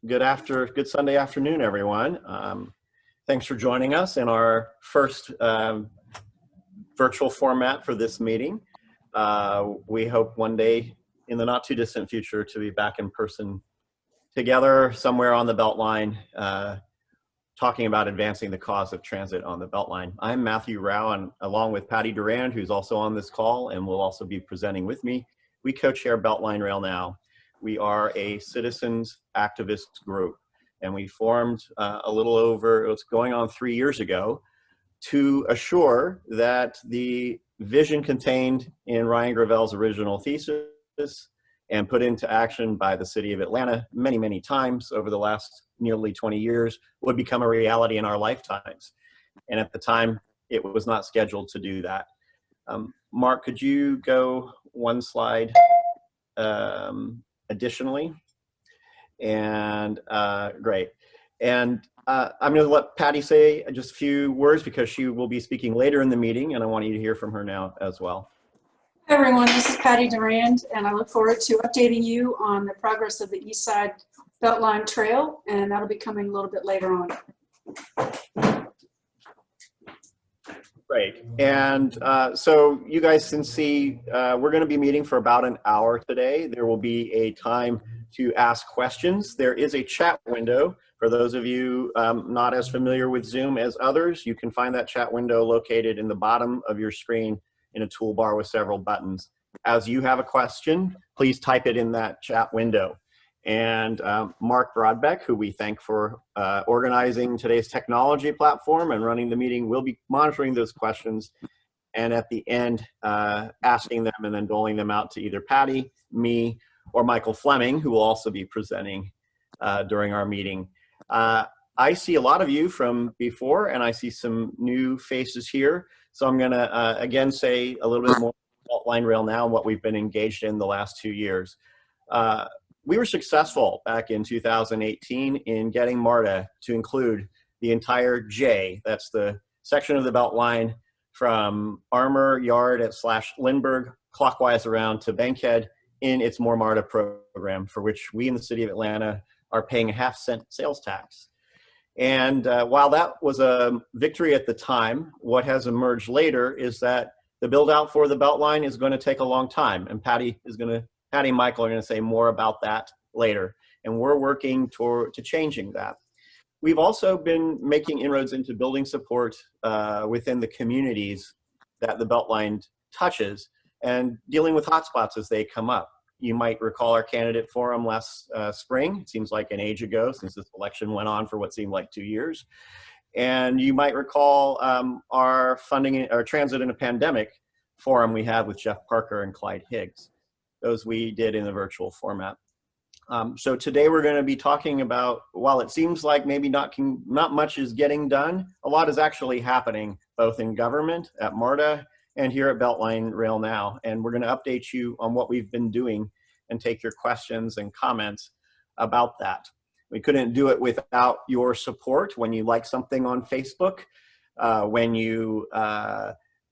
Good Sunday afternoon, everyone. Thanks for joining us in our first virtual format for this meeting. We hope one day in the not too distant future to be back in person together somewhere on the BeltLine, talking about advancing the cause of transit on the BeltLine. I'm Matthew Rao, and along with Patty Durand, who's also on this call and will also be presenting with me, we co-chair BeltLine Rail now. We are a citizens activist group, and we formed a little over, it's going on 3 years ago, to assure that the vision contained in Ryan Gravel's original thesis and put into action by the city of Atlanta many, many times over the last nearly 20 years would become a reality in our lifetimes. And at the time, it was not scheduled to do that. Mark, could you go one slide additionally? And great. And I'm going to let Patty say just a few words because she will be speaking later in the meeting, and I want you to hear from her now as well. Hi everyone, this is Patty Durand, and I look forward to updating you on the progress of the East Side BeltLine Trail, and that'll be coming a little bit later on. Great. And so you guys can see we're going to be meeting for about an hour today. There will be a time to ask questions. There is a chat window. For those of you not as familiar with Zoom as others, you can find that chat window located in the bottom of your screen in a toolbar with several buttons. As you have a question, please type it in that chat window. And Mark Brodbeck, who we thank for organizing today's technology platform and running the meeting, will be monitoring those questions and at the end asking them and then doling them out to either Patty, me, or Michael Fleming, who will also be presenting during our meeting. I see a lot of you from before, and I see some new faces here. So I'm going to again say a little bit more about BeltLine Rail now and what we've been engaged in the last 2 years. We were successful back in 2018 in getting MARTA to include the entire J, that's the section of the BeltLine from Armour Yard at /Lindbergh clockwise around to Bankhead in its More MARTA program, for which we in the city of Atlanta are paying a half-cent sales tax. And while that was a victory at the time, what has emerged later is that the build out for the BeltLine is going to take a long time, and Patty and Michael are going to say more about that later, and we're working to changing that. We've also been making inroads into building support within the communities that the BeltLine touches and dealing with hotspots as they come up. You might recall our candidate forum last spring. It seems like an age ago since this election went on for what seemed like 2 years. And you might recall our Transit in a Pandemic forum we had with Jeff Parker and Clyde Higgs. Those we did in the virtual format. So today we're going to be talking about, while it seems like maybe not much is getting done, a lot is actually happening both in government, at MARTA, and here at BeltLine Rail now. And we're going to update you on what we've been doing and take your questions and comments about that. We couldn't do it without your support. When you like something on Facebook, when you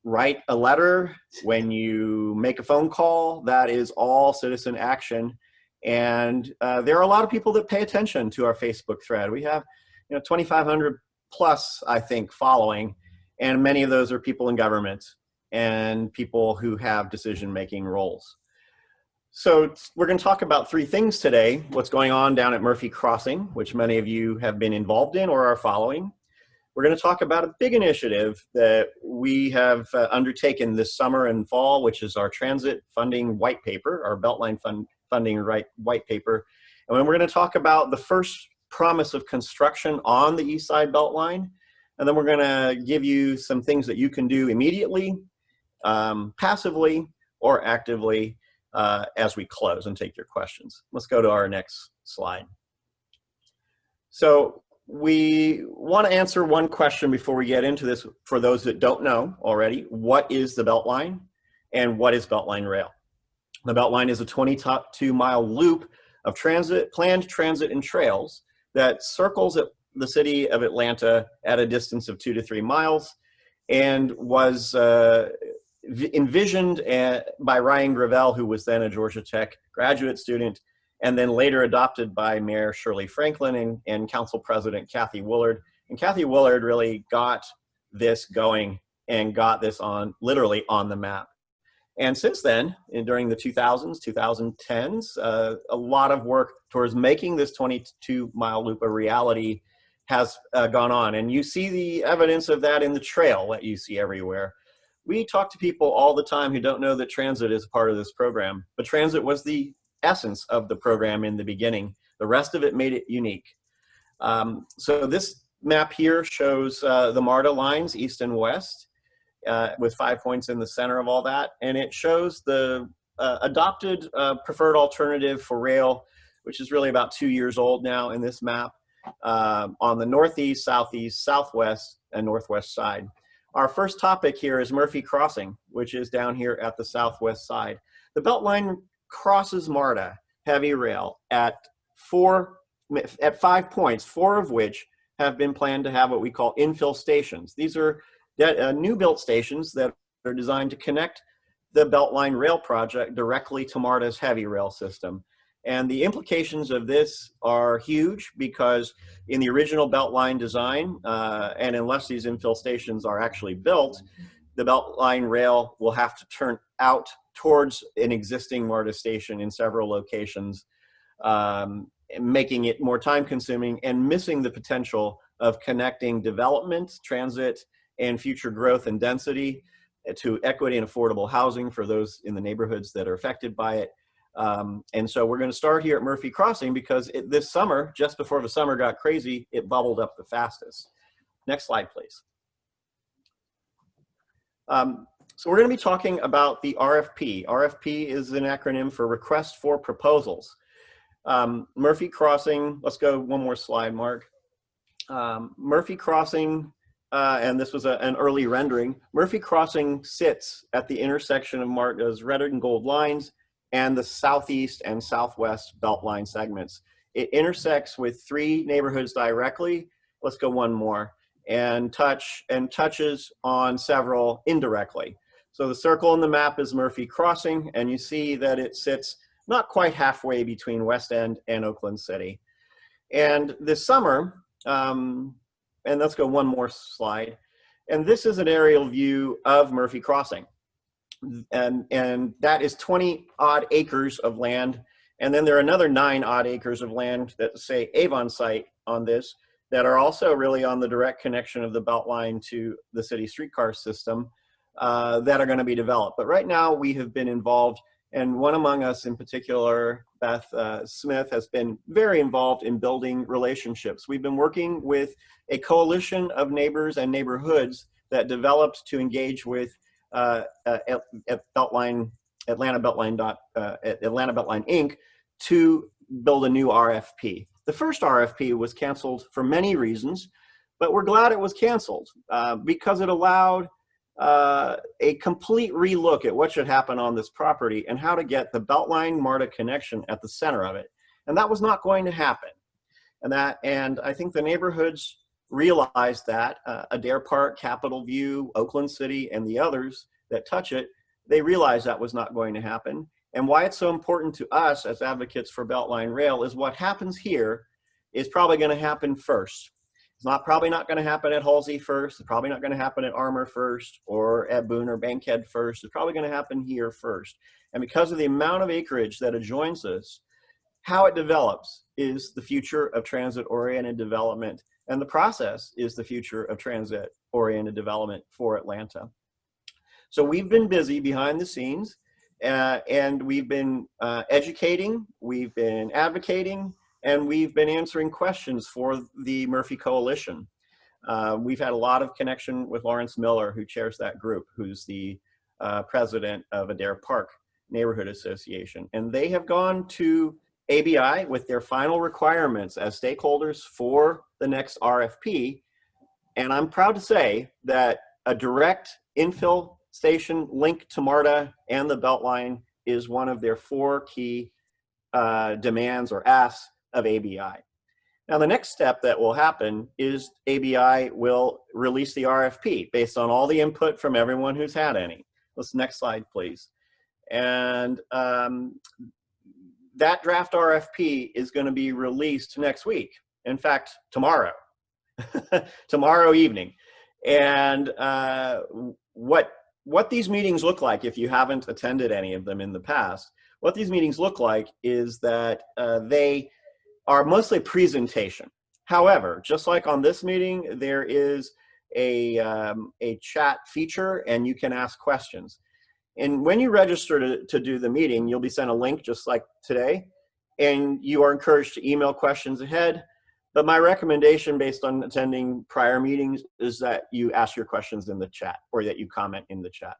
write a letter, when you make a phone call, that is all citizen action. And there are a lot of people that pay attention to our Facebook thread. We have 2,500 plus, I think, following, and many of those are people in government and people who have decision-making roles. So we're going to talk about 3 things today. What's going on down at Murphy Crossing, which many of you have been involved in or are following. We're going to talk about a big initiative that we have undertaken this summer and fall, which is our transit funding white paper, our BeltLine funding white paper. And then we're going to talk about the first promise of construction on the East Side BeltLine. And then we're going to give you some things that you can do immediately, passively, or actively as we close and take your questions. Let's go to our next slide. So we want to answer one question before we get into this for those that don't know already. What is the BeltLine and what is BeltLine Rail? The BeltLine is a 22-mile loop of planned transit and trails that circles the city of Atlanta at a distance of 2 to 3 miles and was envisioned by Ryan Gravel, who was then a Georgia Tech graduate student, and then later adopted by Mayor Shirley Franklin and Council President Kathy Willard. And Kathy Willard really got this going and got this on, literally on the map. And since then, and during the 2000s, 2010s, a lot of work towards making this 22-mile loop a reality has gone on. And you see the evidence of that in the trail that you see everywhere. We talk to people all the time who don't know that transit is part of this program, but transit was the essence of the program in the beginning. The rest of it made it unique. So this map here shows the MARTA lines, east and west, with 5 points in the center of all that. And it shows the adopted preferred alternative for rail, which is really about 2 years old now in this map, on the northeast, southeast, southwest, and northwest side. Our first topic here is Murphy Crossing, which is down here at the southwest side. The BeltLine crosses MARTA heavy rail at 5 points, 4 of which have been planned to have what we call infill stations. These are new built stations that are designed to connect the BeltLine Rail project directly to MARTA's heavy rail system. And the implications of this are huge because in the original BeltLine design, and unless these infill stations are actually built, the BeltLine Rail will have to turn out towards an existing MARTA station in several locations, making it more time consuming and missing the potential of connecting development, transit, and future growth and density to equity and affordable housing for those in the neighborhoods that are affected by it. And so we're going to start here at Murphy Crossing because this summer, just before the summer got crazy, it bubbled up the fastest. Next slide, please. So we're going to be talking about the RFP. RFP is an acronym for Request for Proposals. Murphy Crossing, let's go one more slide, Mark. Murphy Crossing, and this was an early rendering, Murphy Crossing sits at the intersection of MARTA's red and gold lines and the southeast and southwest BeltLine segments. It intersects with 3 neighborhoods directly. Let's go one more, and touches on several indirectly. So the circle in the map is Murphy Crossing, and you see that it sits not quite halfway between West End and Oakland City. And this summer, and let's go one more slide. And this is an aerial view of Murphy Crossing. And that is 20 odd acres of land. And then there are another 9 odd acres of land that say Avon site on this that are also really on the direct connection of the BeltLine to the city streetcar system that are going to be developed. But right now we have been involved, and one among us in particular, Beth Smith, has been very involved in building relationships. We've been working with a coalition of neighbors and neighborhoods that developed to engage with at BeltLine, Atlanta BeltLine Inc. to build a new RFP. The first RFP was canceled for many reasons, but we're glad it was canceled because it allowed a complete relook at what should happen on this property and how to get the BeltLine MARTA connection at the center of it. And that was not going to happen. And I think the neighborhoods realized that, Adair Park, Capitol View, Oakland City, and the others that touch it, they realized that was not going to happen. And why it's so important to us as advocates for BeltLine Rail is what happens here is probably going to happen first. It's probably not going to happen at Halsey first. It's probably not going to happen at Armour first, or at Boone or Bankhead first. It's probably going to happen here first. And because of the amount of acreage that adjoins us, how it develops is the future of transit-oriented development. And the process is the future of transit-oriented development for Atlanta. So we've been busy behind the scenes, and we've been educating, we've been advocating, and we've been answering questions for the Murphy Coalition. We've had a lot of connection with Lawrence Miller, who chairs that group, who's the president of Adair Park Neighborhood Association. And they have gone to ABI with their final requirements as stakeholders for the next RFP. And I'm proud to say that a direct infill station linked to MARTA and the BeltLine is one of their 4 key demands or asks of ABI. Now, the next step that will happen is ABI will release the RFP based on all the input from everyone who's had any. Let's next slide, please. And that draft RFP is going to be released next week. In fact, tomorrow, tomorrow evening. And what these meetings look like, if you haven't attended any of them in the past, what these meetings look like is that they are mostly presentation. However, just like on this meeting, there is a chat feature and you can ask questions. And when you register to do the meeting, you'll be sent a link just like today, and you are encouraged to email questions ahead. But my recommendation based on attending prior meetings is that you ask your questions in the chat or that you comment in the chat.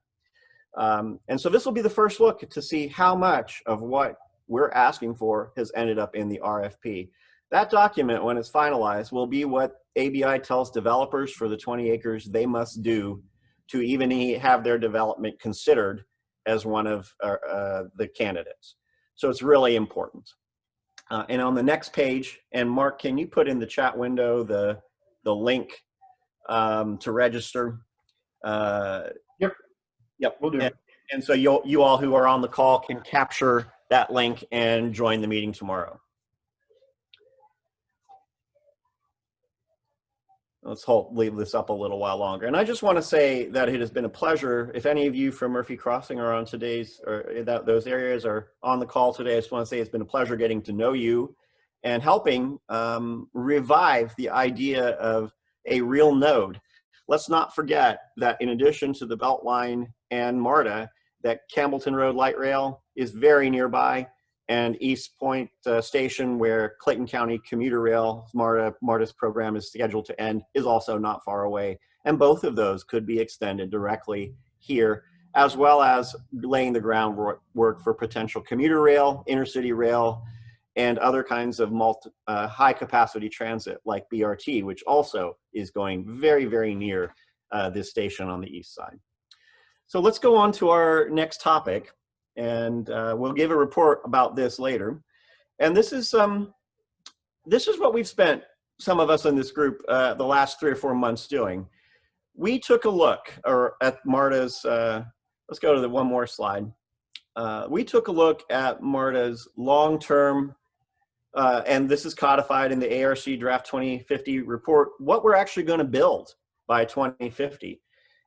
And so this will be the first look to see how much of what we're asking for has ended up in the RFP. That document, when it's finalized, will be what ABI tells developers for the 20 acres they must do to even have their development considered as one of the candidates. So it's really important. And on the next page, and Mark, can you put in the chat window the link to register? Yep, we'll do. And so you all who are on the call can capture that link and join the meeting tomorrow. Let's leave this up a little while longer. And I just want to say that it has been a pleasure. If any of you from Murphy Crossing are on today's, or those areas are on the call today, I just want to say it's been a pleasure getting to know you and helping revive the idea of a real node. Let's not forget that in addition to the Beltline and MARTA, that Campbellton Road Light Rail is very nearby, and East Point Station, where Clayton County Commuter Rail, MARTA's program is scheduled to end, is also not far away. And both of those could be extended directly here, as well as laying the groundwork for potential commuter rail, intercity rail, and other kinds of high capacity transit like BRT, which also is going very, very near this station on the east side. So let's go on to our next topic. And we'll give a report about this later. And this is what we've spent, some of us in this group, the last 3 or 4 months doing. We took a look at MARTA's, let's go to the one more slide. We took a look at MARTA's long-term, and this is codified in the ARC Draft 2050 report, what we're actually going to build by 2050.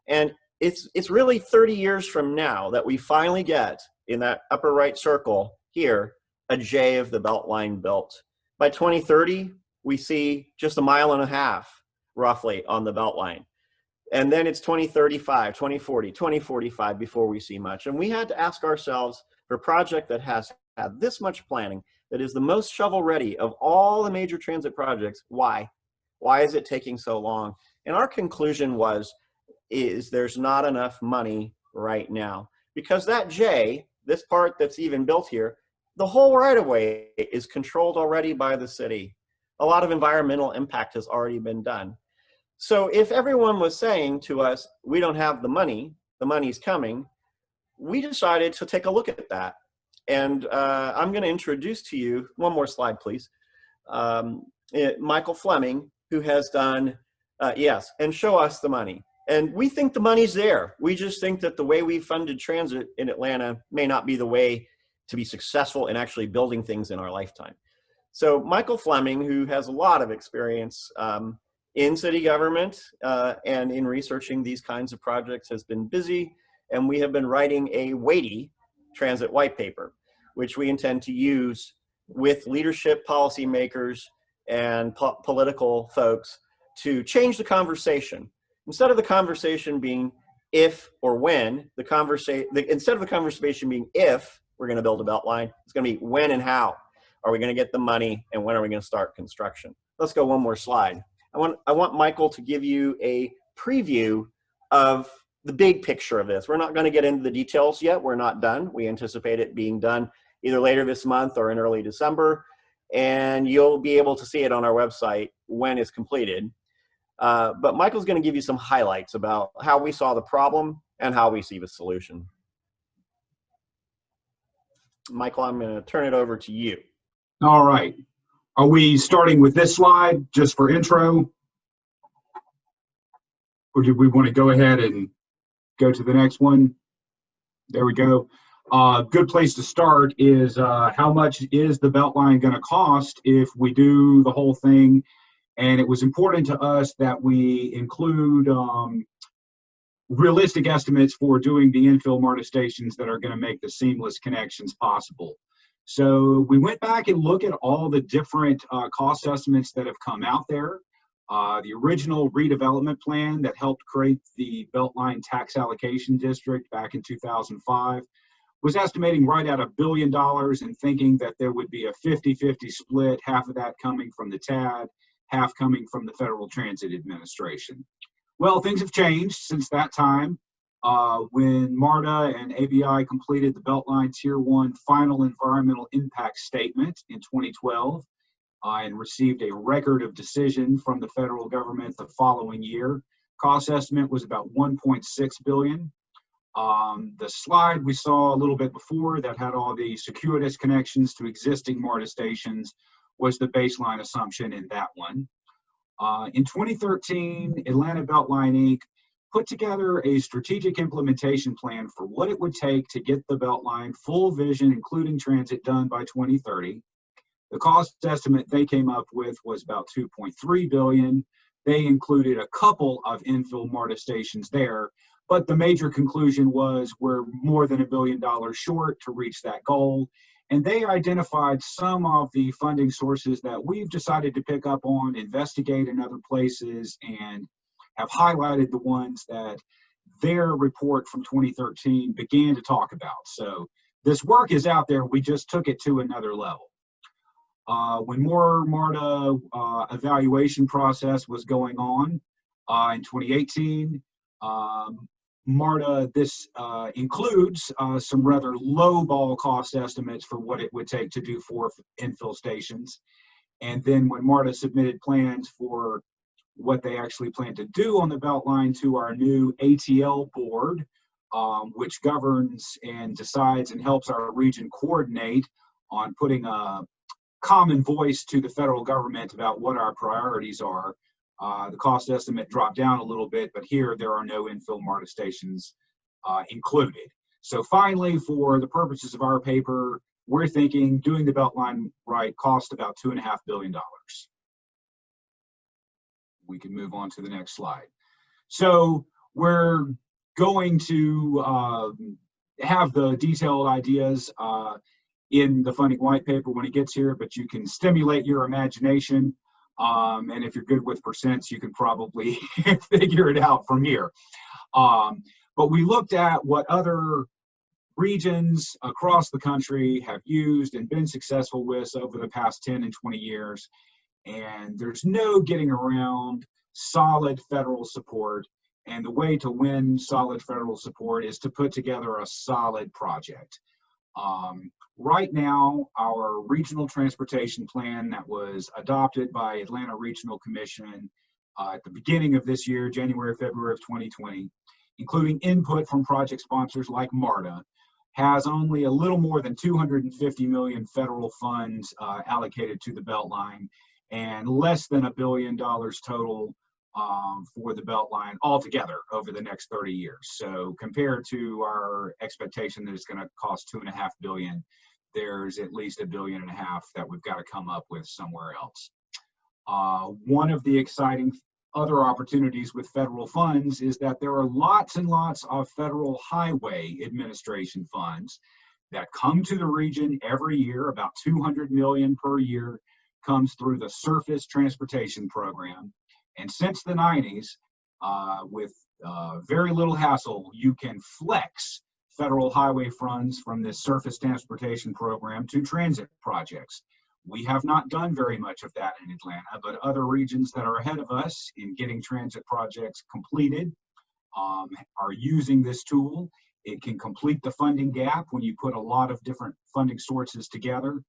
And it's really 30 years from now that we finally get, in that upper right circle here, a J of the Beltline built. By 2030, we see just 1.5 miles roughly on the Beltline. And then it's 2035, 2040, 2045 before we see much. And we had to ask ourselves, for a project that has had this much planning, that is the most shovel ready of all the major transit projects, why? Why is it taking so long? And our conclusion is there's not enough money right now. Because that J, this part that's even built here, the whole right-of-way is controlled already by the city. A lot of environmental impact has already been done. So if everyone was saying to us, we don't have the money's coming, we decided to take a look at that. And I'm going to introduce to you, one more slide, please, Michael Fleming, who has done, yes, and show us the money. And we think the money's there. We just think that the way we funded transit in Atlanta may not be the way to be successful in actually building things in our lifetime. So Michael Fleming, who has a lot of experience in city government and in researching these kinds of projects, has been busy, and we have been writing a weighty transit white paper, which we intend to use with leadership, policymakers, and political folks to change the conversation. Instead of the conversation being if or when, instead of the conversation being if we're going to build a Beltline, it's going to be when and how are we going to get the money, and when are we going to start construction. Let's go one more slide. I want Michael to give you a preview of the big picture of this. We're not going to get into the details yet. We're not done. We anticipate it being done either later this month or in early December, and you'll be able to see it on our website when it's completed. But Michael's going to give you some highlights about how we saw the problem and how we see the solution. Michael, I'm going to turn it over to you. All right. Are we starting with this slide just for intro? Or do we want to go ahead and go to the next one? There we go. Good place to start is how much is the BeltLine going to cost if we do the whole thing? And it was important to us that we include realistic estimates for doing the infill MARTA stations that are going to make the seamless connections possible. So we went back and looked at all the different cost estimates that have come out there. The original redevelopment plan that helped create the BeltLine tax allocation district back in 2005 was estimating right at $1 billion and thinking that there would be a 50-50 split, half of that coming from the TAD, half coming from the Federal Transit Administration. Well, things have changed since that time. When MARTA and ABI completed the BeltLine Tier 1 Final Environmental Impact Statement in 2012 and received a record of decision from the federal government the following year, cost estimate was about $1.6 billion. The slide we saw a little bit before that had all the circuitous connections to existing MARTA stations was the baseline assumption in that one. In 2013, Atlanta BeltLine Inc. put together a strategic implementation plan for what it would take to get the BeltLine full vision, including transit, done by 2030. The cost estimate they came up with was about $2.3 billion. They included a couple of infill MARTA stations there, but the major conclusion was we're more than $1 billion short to reach that goal. And they identified some of the funding sources that we've decided to pick up on, investigate in other places, and have highlighted the ones that their report from 2013 began to talk about. So this work is out there, we just took it to another level. When more MARTA evaluation process was going on in 2018, MARTA, this includes some rather low ball cost estimates for what it would take to do 4 infill stations. And then when MARTA submitted plans for what they actually plan to do on the BeltLine to our new ATL board, which governs and decides and helps our region coordinate on putting a common voice to the federal government about what our priorities are. The cost estimate dropped down a little bit, but here there are no infill MARTA stations included. So finally, for the purposes of our paper, we're thinking doing the BeltLine right cost about $2.5 billion. We can move on to the next slide. So we're going to have the detailed ideas in the funding white paper when it gets here, but you can stimulate your imagination. And if you're good with percents, you can probably figure it out from here. But we looked at what other regions across the country have used and been successful with over the past 10 and 20 years. And there's no getting around solid federal support. And the way to win solid federal support is to put together a solid project. Right now, our regional transportation plan that was adopted by Atlanta Regional Commission at the beginning of this year, January, February of 2020, including input from project sponsors like MARTA, has only a little more than $250 million federal funds allocated to the BeltLine and less than $1 billion total for the BeltLine altogether over the next 30 years. So compared to our expectation that it's going to cost $2.5 billion, there's at least $1.5 billion that we've got to come up with somewhere else. One of the exciting other opportunities with federal funds is that there are lots and lots of federal highway administration funds that come to the region every year. About $200 million per year comes through the Surface Transportation Program. And since the 90s, with very little hassle, you can flex federal highway funds from this Surface Transportation Program to transit projects. We have not done very much of that in Atlanta, but other regions that are ahead of us in getting transit projects completed are using this tool. It can complete the funding gap when you put a lot of different funding sources together.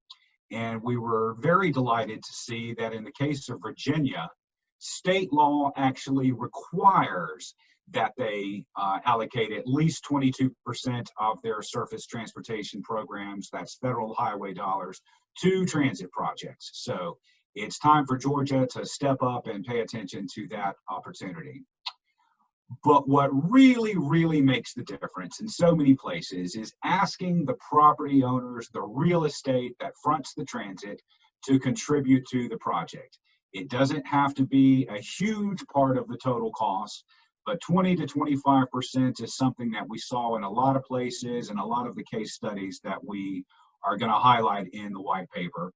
And we were very delighted to see that in the case of Virginia, state law actually requires that they allocate at least 22% of their surface transportation programs, that's federal highway dollars, to transit projects. So it's time for Georgia to step up and pay attention to that opportunity. But what really, really makes the difference in so many places is asking the property owners, the real estate that fronts the transit, to contribute to the project. It doesn't have to be a huge part of the total cost, but 20 to 25% is something that we saw in a lot of places and a lot of the case studies that we are going to highlight in the white paper.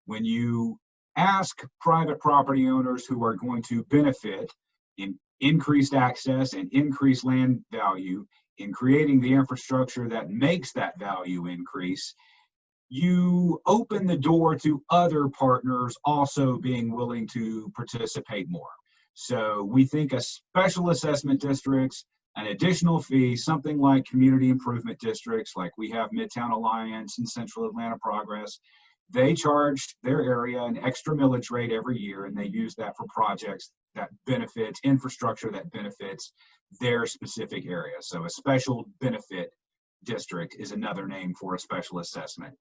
When you ask private property owners who are going to benefit in increased access and increased land value in creating the infrastructure that makes that value increase, you open the door to other partners also being willing to participate more. So we think a special assessment districts, an additional fee, something like community improvement districts, like we have Midtown Alliance and Central Atlanta Progress, they charge their area an extra millage rate every year, and they use that for projects that benefits infrastructure that benefits their specific area. So a special benefit district is another name for a special assessment.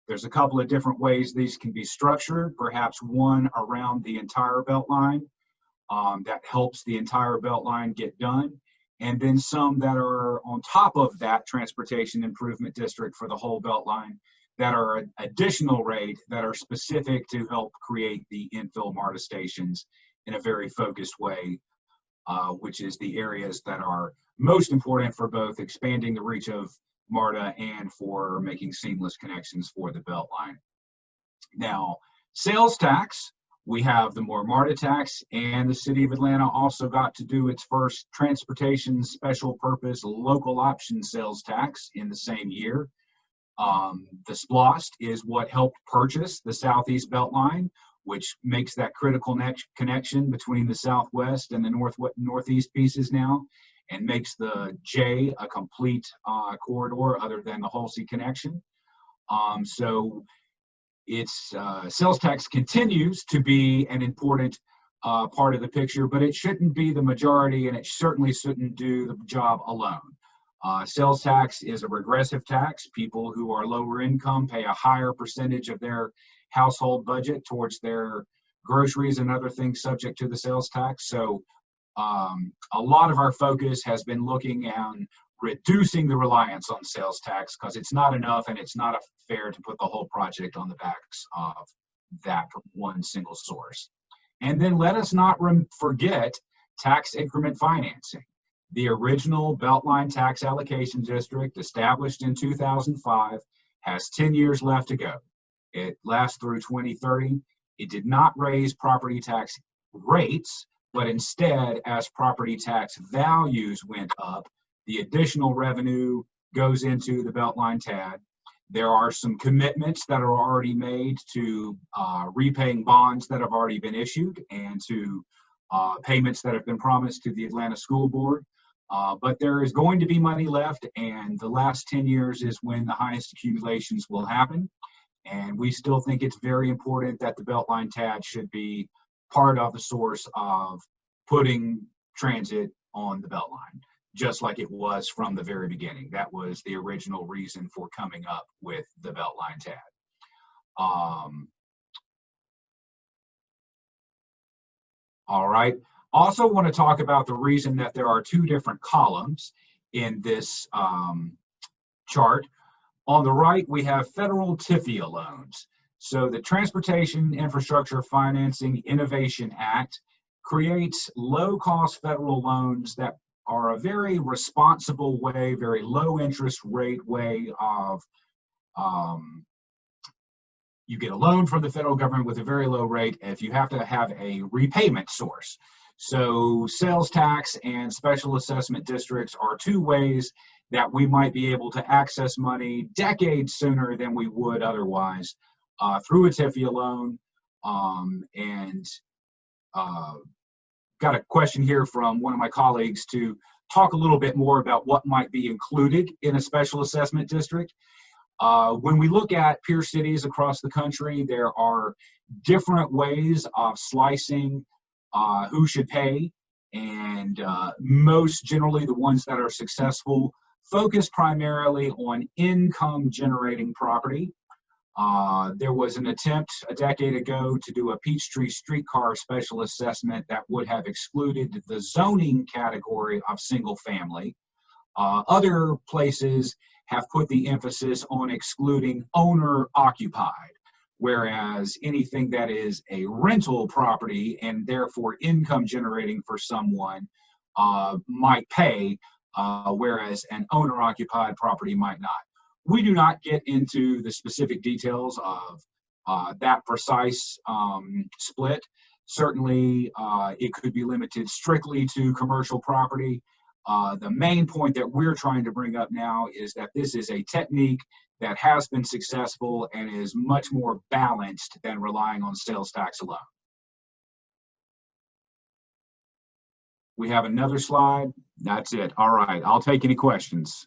There's a couple of different ways these can be structured, perhaps one around the entire BeltLine that helps the entire BeltLine get done, and then some that are on top of that transportation improvement district for the whole BeltLine that are an additional rate that are specific to help create the infill MARTA stations in a very focused way, which is the areas that are most important for both expanding the reach of MARTA and for making seamless connections for the BeltLine. Now, sales tax, we have the more MARTA tax, and the City of Atlanta also got to do its first transportation special purpose local option sales tax in the same year. The SPLOST is what helped purchase the Southeast BeltLine, which makes that critical connection between the Southwest and the Northeast pieces now, and makes the J a complete corridor other than the Halsey connection. So its sales tax continues to be an important part of the picture, but it shouldn't be the majority, and it certainly shouldn't do the job alone. Sales tax is a regressive tax. People who are lower income pay a higher percentage of their household budget towards their groceries and other things subject to the sales tax. So a lot of our focus has been looking at reducing the reliance on sales tax, because it's not enough and it's not fair to put the whole project on the backs of that one single source. And then let us not forget tax increment financing. The original BeltLine tax allocation district, established in 2005, has 10 years left to go. It lasts through 2030. It did not raise property tax rates, but instead, as property tax values went up, the additional revenue goes into the BeltLine TAD. There are some commitments that are already made to repaying bonds that have already been issued and to payments that have been promised to the Atlanta School Board. But there is going to be money left, and the last 10 years is when the highest accumulations will happen. And we still think it's very important that the BeltLine TAD should be part of the source of putting transit on the BeltLine, just like it was from the very beginning. That was the original reason for coming up with the BeltLine TAD. All right. Also want to talk about the reason that there are two different columns in this chart. On the right, we have federal TIFIA loans. So the Transportation Infrastructure Financing Innovation Act creates low-cost federal loans that are a very responsible way, very low interest rate way of, you get a loan from the federal government with a very low rate if you have to have a repayment source. So sales tax and special assessment districts are two ways that we might be able to access money decades sooner than we would otherwise through a TIFIA loan. Got a question here from one of my colleagues to talk a little bit more about what might be included in a special assessment district. When we look at peer cities across the country, there are different ways of slicing who should pay, and most generally the ones that are successful focus primarily on income generating property. There was an attempt a decade ago to do a Peachtree streetcar special assessment that would have excluded the zoning category of single family. Other places have put the emphasis on excluding owner occupied, whereas anything that is a rental property and therefore income generating for someone might pay, whereas an owner occupied property might not. We do not get into the specific details of that precise split. Certainly, it could be limited strictly to commercial property. The main point that we're trying to bring up now is that this is a technique that has been successful and is much more balanced than relying on sales tax alone. We have another slide. That's it. All right. I'll take any questions.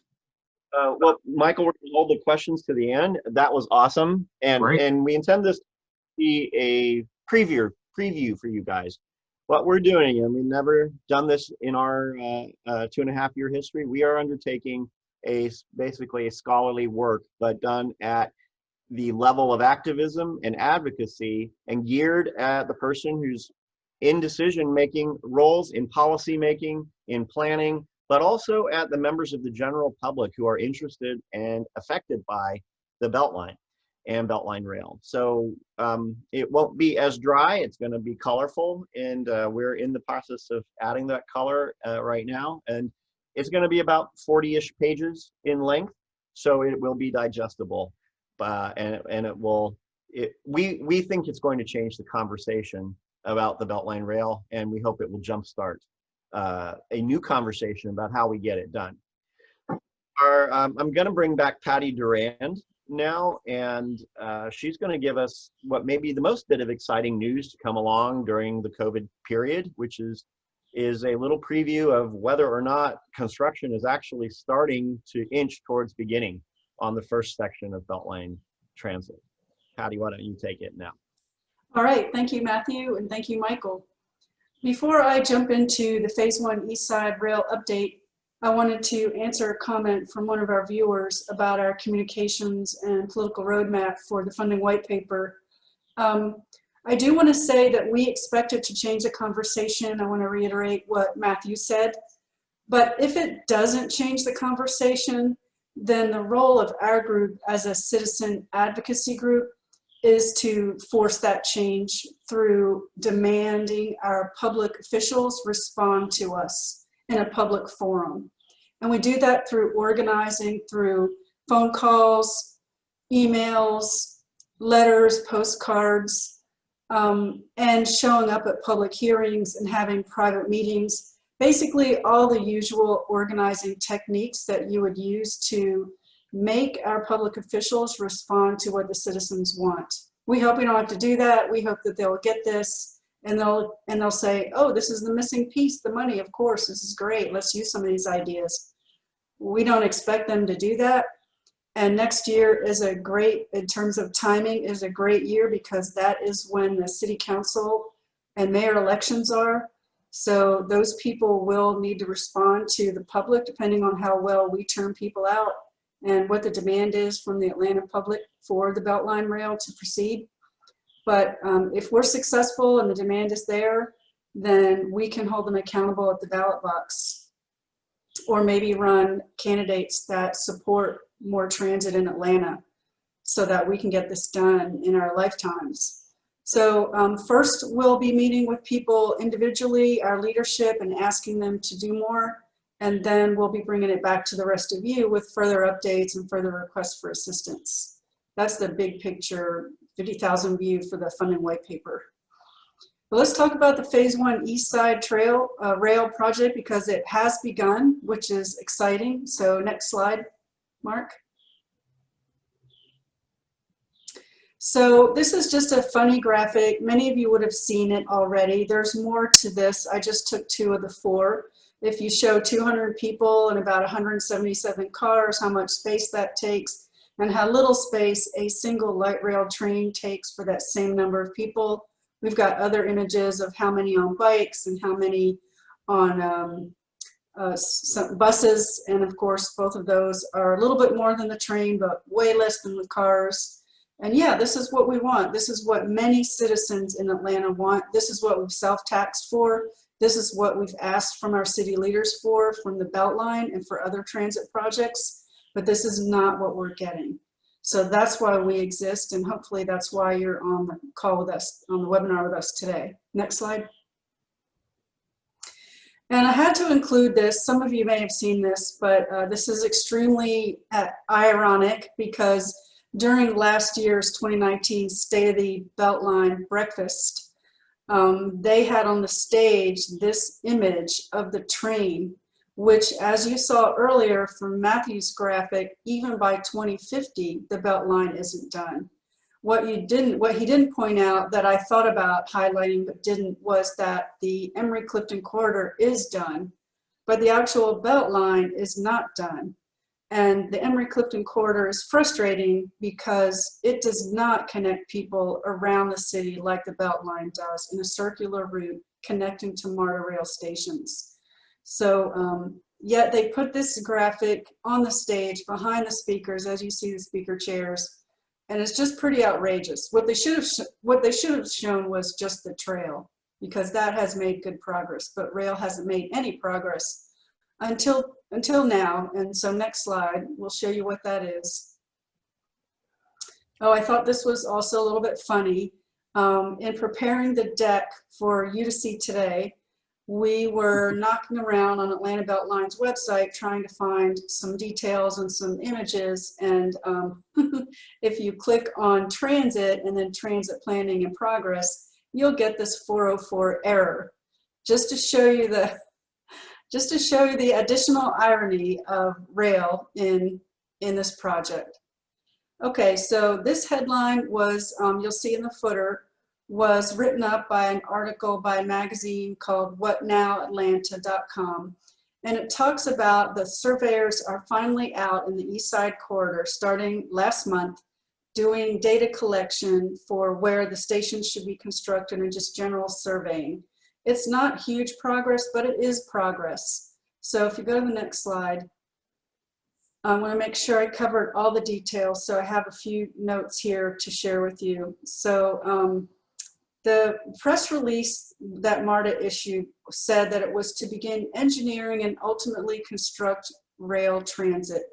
Well, Michael, we're going to hold the questions to the end. That was awesome. And Great. and we intend this to be a preview for you guys. What we're doing, and we've never done this in our 2.5-year history, we are undertaking basically a scholarly work, but done at the level of activism and advocacy and geared at the person who's in decision-making roles, in policy-making, in planning, but also at the members of the general public who are interested and affected by the BeltLine and BeltLine Rail. So it won't be as dry, it's gonna be colorful, and we're in the process of adding that color right now. And it's gonna be about 40-ish pages in length, so it will be digestible. And it will, we think it's going to change the conversation about the BeltLine Rail, and we hope it will jumpstart a new conversation about how we get it done. I'm going to bring back Patty Durand now, and she's going to give us what may be the most bit of exciting news to come along during the COVID period, which is a little preview of whether or not construction is actually starting to inch towards beginning on the first section of BeltLine Transit. Patty, why don't you take it now? All right, thank you, Matthew, and thank you, Michael. Before I jump into the Phase 1 East Side Rail update, I wanted to answer a comment from one of our viewers about our communications and political roadmap for the funding white paper. I do want to say that we expect it to change the conversation. I want to reiterate what Matthew said. But if it doesn't change the conversation, then the role of our group as a citizen advocacy group is to force that change through demanding our public officials respond to us in a public forum. And we do that through organizing, through phone calls, emails, letters, postcards, and showing up at public hearings and having private meetings. Basically, all the usual organizing techniques that you would use to make our public officials respond to what the citizens want. We hope we don't have to do that. We hope that they'll get this and they'll say, oh, this is the missing piece, the money, of course, this is great. Let's use some of these ideas. We don't expect them to do that. And next year is a great, in terms of timing, is a great year because that is when the city council and mayor elections are. So those people will need to respond to the public depending on how well we turn people out and what the demand is from the Atlanta public for the BeltLine Rail to proceed. But if we're successful and the demand is there, then we can hold them accountable at the ballot box, or maybe run candidates that support more transit in Atlanta so that we can get this done in our lifetimes. So first we'll be meeting with people individually, our leadership, and asking them to do more. And then we'll be bringing it back to the rest of you with further updates and further requests for assistance. That's the big picture, 50,000 view for the funding white paper. But let's talk about the Phase 1 East Side Rail project because it has begun, which is exciting. So next slide, Mark. So this is just a funny graphic. Many of you would have seen it already. There's more to this. I just took 2 of the 4. If you show 200 people and about 177 cars, how much space that takes, and how little space a single light rail train takes for that same number of people. We've got other images of how many on bikes and how many on some buses. And of course, both of those are a little bit more than the train, but way less than the cars. And yeah, this is what we want. This is what many citizens in Atlanta want. This is what we've self-taxed for. This is what we've asked from our city leaders for, from the BeltLine and for other transit projects, but this is not what we're getting. So that's why we exist, and hopefully that's why you're on the call with us, on the webinar with us today. Next slide. And I had to include this. Some of you may have seen this, but this is extremely ironic because during last year's 2019 State of the BeltLine breakfast, they had on the stage this image of the train, which, as you saw earlier from Matthew's graphic, even by 2050, the BeltLine isn't done. What he didn't point out that I thought about highlighting but didn't was that the Emory-Clifton corridor is done, but the actual BeltLine is not done. And the Emory-Clifton corridor is frustrating because it does not connect people around the city like the BeltLine does in a circular route connecting to MARTA rail stations. So yet they put this graphic on the stage behind the speakers, as you see the speaker chairs, and it's just pretty outrageous. What they should have shown was just the trail, because that has made good progress, but rail hasn't made any progress until now. And so next slide, we'll show you what that is. Oh, I thought this was also a little bit funny. In preparing the deck for you to see today, we were knocking around on Atlanta BeltLine's website trying to find some details and some images, and if you click on transit and then transit planning in progress, you'll get this 404 error. Just to show you the additional irony of rail in this project. Okay, so this headline was, you'll see in the footer, was written up by an article by a magazine called whatnowatlanta.com. And it talks about the surveyors are finally out in the East Side corridor starting last month doing data collection for where the stations should be constructed and just general surveying. It's not huge progress, but it is progress. So if you go to the next slide, I want to make sure I covered all the details. So I have a few notes here to share with you. So the press release that MARTA issued said that it was to begin engineering and ultimately construct rail transit.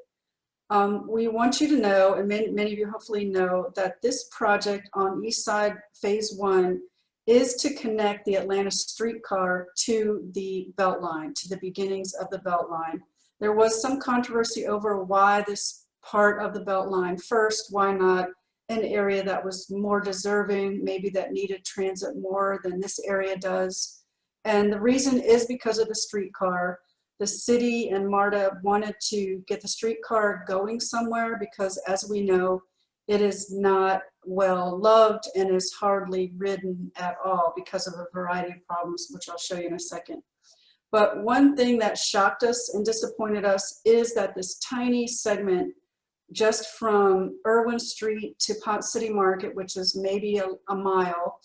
We want you to know, and many of you hopefully know, that this project on East Side Phase 1 is to connect the Atlanta streetcar to the BeltLine, to the beginnings of the BeltLine. There was some controversy over why this part of the BeltLine first, why not an area that was more deserving, maybe that needed transit more than this area does. And the reason is because of the streetcar. The city and MARTA wanted to get the streetcar going somewhere because, as we know, it is not well loved and is hardly ridden at all because of a variety of problems, which I'll show you in a second. But one thing that shocked us and disappointed us is that this tiny segment just from Irwin Street to Pont City Market, which is maybe a mile,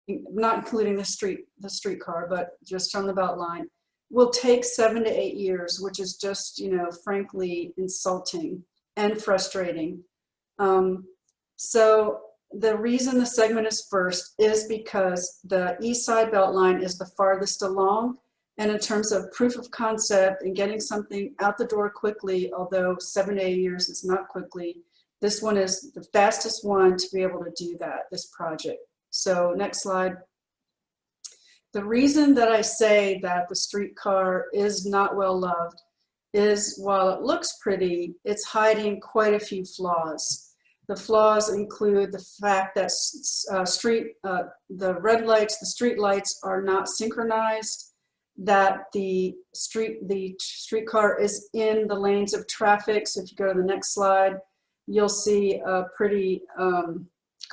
not including the streetcar, but just from the BeltLine, will take 7 to 8 years, which is just, you know, frankly insulting and frustrating. So the reason the segment is first is because the East Side BeltLine is the farthest along. And in terms of proof of concept and getting something out the door quickly, although 7 to 8 years is not quickly, this one is the fastest one to be able to do that, this project. So next slide. The reason that I say that the streetcar is not well loved is, while it looks pretty, it's hiding quite a few flaws. The flaws include the fact that the red lights, the street lights are not synchronized, that the streetcar is in the lanes of traffic. So if you go to the next slide, you'll see a pretty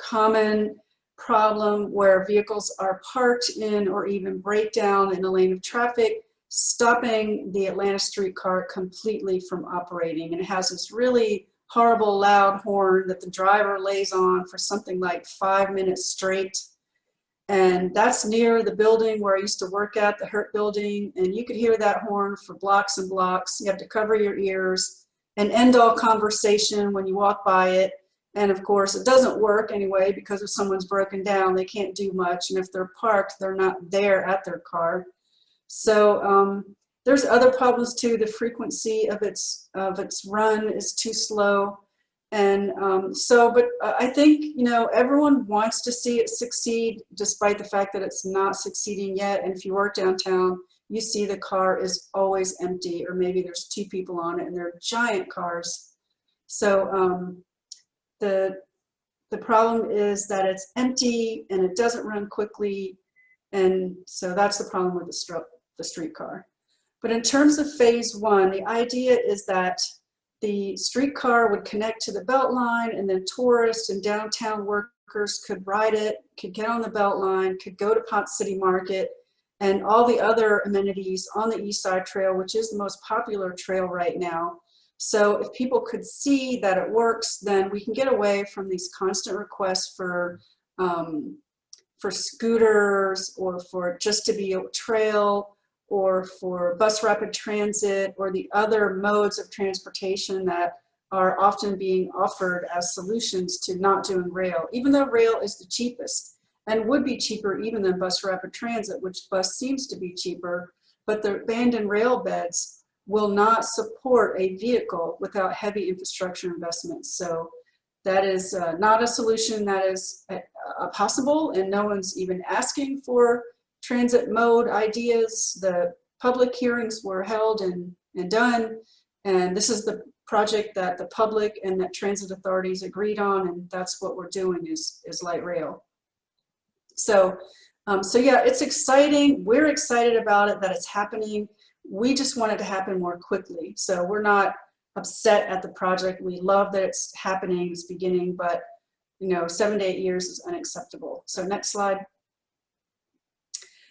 common problem where vehicles are parked in or even break down in a lane of traffic, stopping the Atlanta streetcar completely from operating. And it has this really horrible loud horn that the driver lays on for something like 5 minutes straight. And that's near the building where I used to work at, the Hurt building, and you could hear that horn for blocks and blocks. You have to cover your ears and end all conversation when you walk by it. And of course, it doesn't work anyway, because if someone's broken down, they can't do much. And if they're parked, they're not there at their car. So there's other problems too. The frequency of its run is too slow. And but I think, you know, everyone wants to see it succeed, despite the fact that it's not succeeding yet. And if you work downtown, you see the car is always empty, or maybe there's 2 people on it, and they're giant cars. So the problem is that it's empty and it doesn't run quickly, and so that's the problem with the streetcar. But in terms of phase 1, the idea is that the streetcar would connect to the BeltLine, and then tourists and downtown workers could ride it, could get on the BeltLine, could go to Ponce City Market, and all the other amenities on the East Side Trail, which is the most popular trail right now. So if people could see that it works, then we can get away from these constant requests for scooters, or for just to be a trail, or for bus rapid transit, or the other modes of transportation that are often being offered as solutions to not doing rail, even though rail is the cheapest and would be cheaper even than bus rapid transit, which bus seems to be cheaper, but the abandoned rail beds will not support a vehicle without heavy infrastructure investments. So that is not a solution that is possible, and no one's even asking for transit mode ideas. The public hearings were held and done, and this is the project that the public and that transit authorities agreed on, and that's what we're doing is light rail. So yeah, it's exciting. We're excited about it, that it's happening. We just want it to happen more quickly. So we're not upset at the project. We love that it's happening, it's beginning, but you know, 7 to 8 years is unacceptable. So next slide.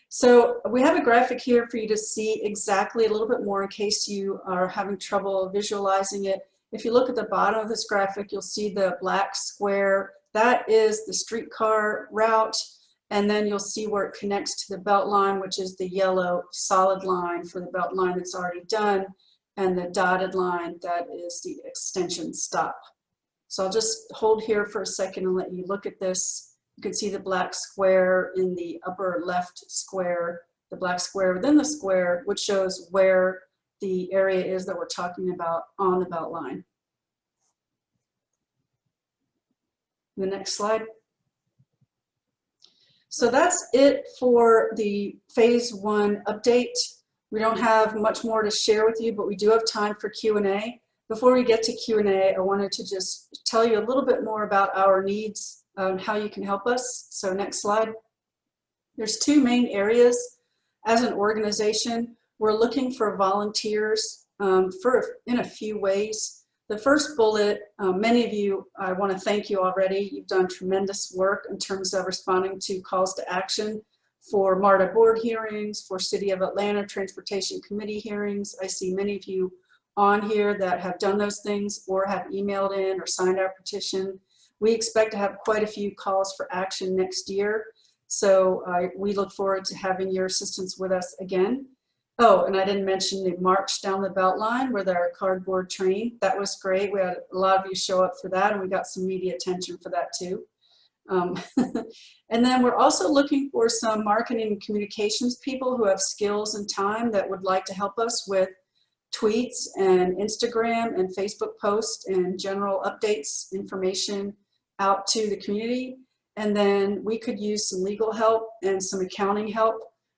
So we have a graphic here for you to see exactly a little bit more in case you are having trouble visualizing it. If you look at the bottom of this graphic, you'll see the black square. That is the streetcar route. And then you'll see where it connects to the BeltLine, which is the yellow solid line for the BeltLine that's already done, and the dotted line, that is the extension stop. So I'll just hold here for a second and let you look at this. You can see the black square in the upper left square, the black square within the square, which shows where the area is that we're talking about on the BeltLine. The next slide. So that's it for the phase 1 update. We don't have much more to share with you, but we do have time for Q&A. Before we get to Q&A, I wanted to just tell you a little bit more about our needs and how you can help us. So next slide. There's 2 main areas. As an organization, we're looking for volunteers in a few ways. The first bullet, many of you, I want to thank you already. You've done tremendous work in terms of responding to calls to action for MARTA board hearings, for City of Atlanta Transportation Committee hearings. I see many of you on here that have done those things or have emailed in or signed our petition. We expect to have quite a few calls for action next year. So we look forward to having your assistance with us again. Oh, and I didn't mention the march down the BeltLine with our cardboard train. That was great. We had a lot of you show up for that, and we got some media attention for that too. And then we're also looking for some marketing and communications people who have skills and time that would like to help us with tweets and Instagram and Facebook posts and general updates, information out to the community. And then we could use some legal help and some accounting help,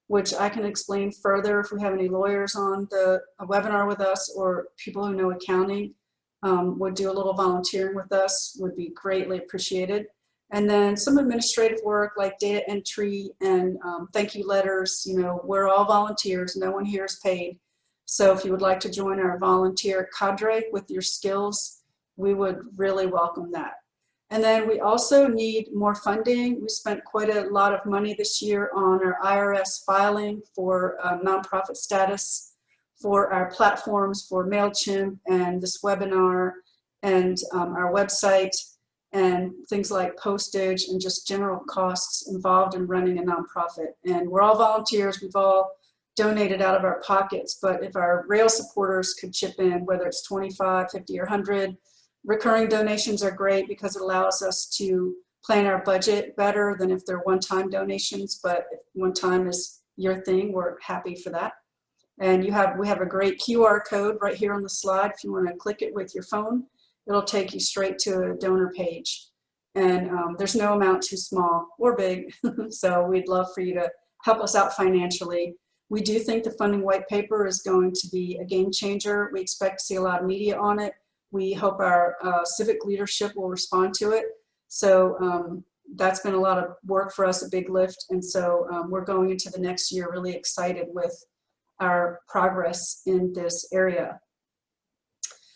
which I can explain further if we have any lawyers on the webinar with us, or people who know accounting would do a little volunteering with us, would be greatly appreciated. And then some administrative work like data entry and thank you letters. You know, we're all volunteers, no one here is paid. So if you would like to join our volunteer cadre with your skills, we would really welcome that. And then we also need more funding. We spent quite a lot of money this year on our IRS filing for nonprofit status, for our platforms, for MailChimp and this webinar, and our website, and things like postage and just general costs involved in running a nonprofit. And we're all volunteers. We've all donated out of our pockets, but if our rail supporters could chip in, whether it's 25, 50, or 100, Recurring donations are great because it allows us to plan our budget better than if they're one-time donations, but if one time is your thing, we're happy for that. And we have a great QR code right here on the slide. If you want to click it with your phone, it'll take you straight to a donor page. And there's no amount too small or big. So we'd love for you to help us out financially. We do think the funding white paper is going to be a game changer. We expect to see a lot of media on it. We hope our civic leadership will respond to it. So that's been a lot of work for us, a big lift. And so we're going into the next year really excited with our progress in this area.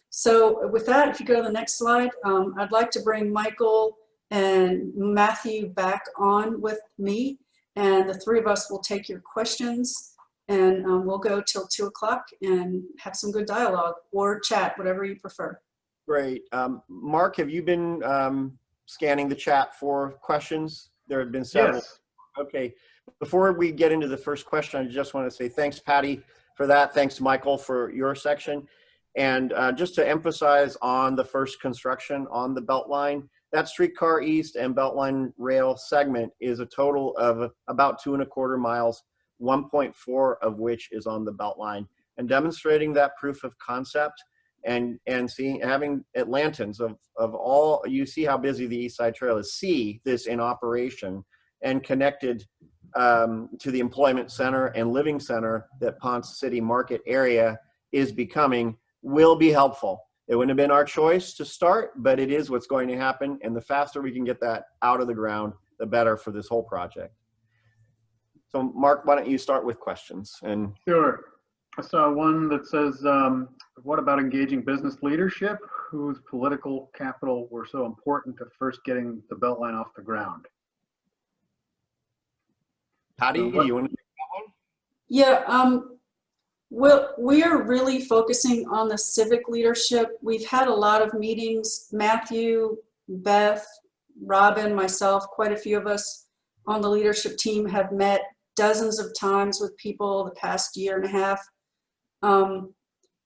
So with that, if you go to the next slide, I'd like to bring Michael and Matthew back on with me, and the three of us will take your questions, and we'll go till 2 o'clock and have some good dialogue or chat, whatever you prefer. Great. Mark, have you been scanning the chat for questions? There have been several. Yes. Okay. Before we get into the first question, I just want to say thanks, Patty, for that. Thanks, Michael, for your section. And just to emphasize on the first construction on the BeltLine, that Streetcar East and BeltLine Rail segment is a total of about 2¼ miles, 1.4 of which is on the BeltLine. And demonstrating that proof of concept and having Atlantans of all, you see how busy the East Side Trail is, see this in operation and connected to the employment center and living center that Ponce City market area is becoming, will be helpful. It wouldn't have been our choice to start, but it is what's going to happen. And the faster we can get that out of the ground, the better for this whole project. So Mark, why don't you start with questions? And Sure. I saw one that says, what about engaging business leadership whose political capital were so important to first getting the BeltLine off the ground? Patty, do you want to take that one? Yeah, well, we are really focusing on the civic leadership. We've had a lot of meetings. Matthew, Beth, Robin, myself, quite a few of us on the leadership team have met dozens of times with people the past year and a half.